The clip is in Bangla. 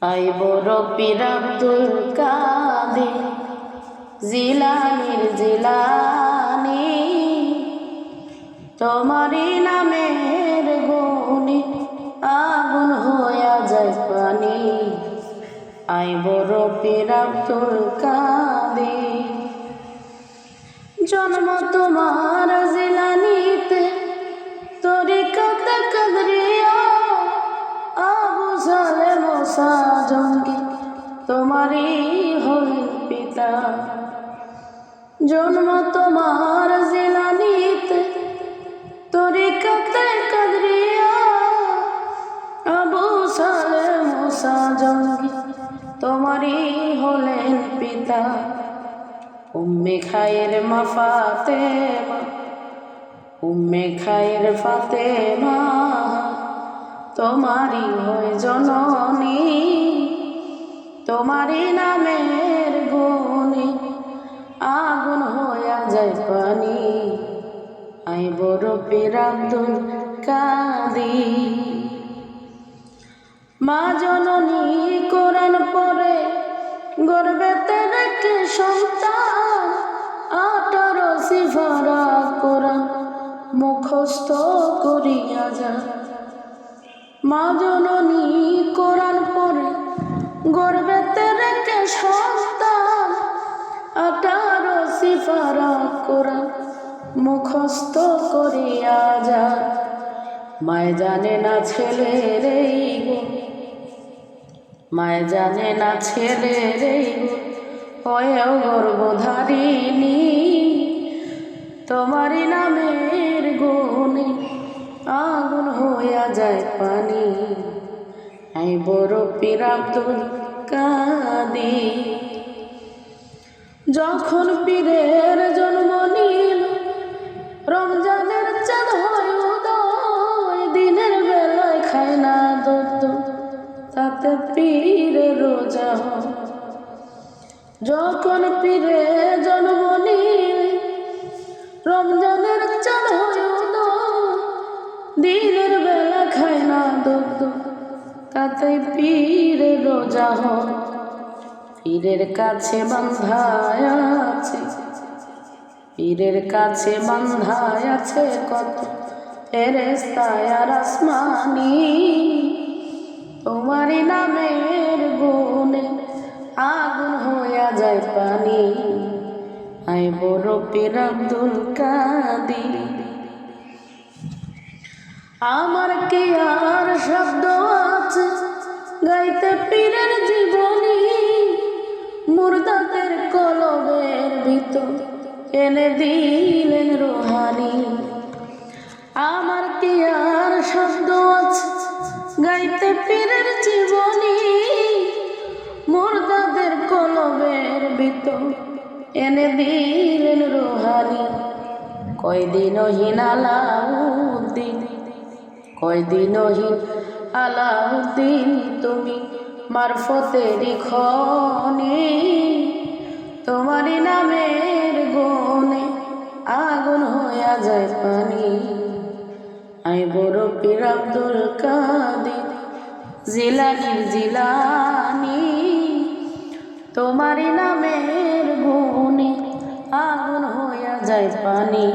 আইব রব্বির আব্দুল কাদের জিলানির জিলানি, তোমারই নামের গুণে আগুন হইয়া যায় পানি। আইব রব্বির আব্দুল কাদের, জন্ম তোমার জিলানিতে, তরিকাতে কাদরিয়া, আবু সালে মোসা জঙ্গি তোমারই হলেন পিতা। জন্ম তোমার জিলানিতে, তরিকাতে কাদরিয়া, আবু সালে মোসা জঙ্গি তোমারই হলেন পিতা। উম্মে খায়ের মা ফাতেমা, উম্মে খায়ের ফাতেমা তোমারই হয় জননী, তোমারই নামের গুণে আগুন হইয়া যায় পানি। আইব রব্বির আব্দুল কাদের, মা জননী কোরআন পড়ে গর্বেতে রেখে সন্তান, 18 সিফারা কোরআন মুখস্থ করিয়া যায়। মা জননী কোরআন পড়ে গর্বেতে রেখে সন্তান, 18 সিফারা কোরআন মুখস্থ করিয়া যায়। মায় জানে না ছেলের এই গুণ, মায় জানে না ছেলের এই গুণ, হয়েও গর্ভধারিণী, তোমারই নামের গুণে আগুন হইয়া যায় পানি। আইব রব্বির আব্দুল কাদের, যখন পীরের জন্ম নিল, রমজানের চাঁদ হয় উদয়, দিনের বেলায় খায় না দুধ, তাতে পীরের রোজা হয়। যখন পীরে জন্ম নিল, রমজানের চাঁদ হয় উদয়, দিনের বেলা খায় না দুধ, তাতে পীরের রোজা হয়। পীরের কাছে বান্ধায় আছে, পীরের কাছে বান্ধায় আছে কত ফেরেশতা আর আসমানী, তোমারই নামের গুণে আগুন হইয়া যায় পানি। আইব রব্বির আব্দুল কাদের, আমার কি আর শব্দ আছে গাইতে পীরের জীবনী, মুর্দাদের কলবের ভিতর এনে দিলেন রুহানি। আমার কি আর শব্দ আছে গাইতে পীরের জীবনী, মুর্দাদের কলবের ভিতর এনে দিলেন রুহানি। কয়দিনহীন আলাউদ্দিন, কয়দিনহীন আলাউদ্দিন তুমি মারফতেরই খনি, তোমারই নামের গুণে আগুন হইয়া যায় পানি। আইব রব্বির আব্দুল কাদের জিলানির জিলানি, তোমারই নামের গুণে আগুন হইয়া যায় পানি।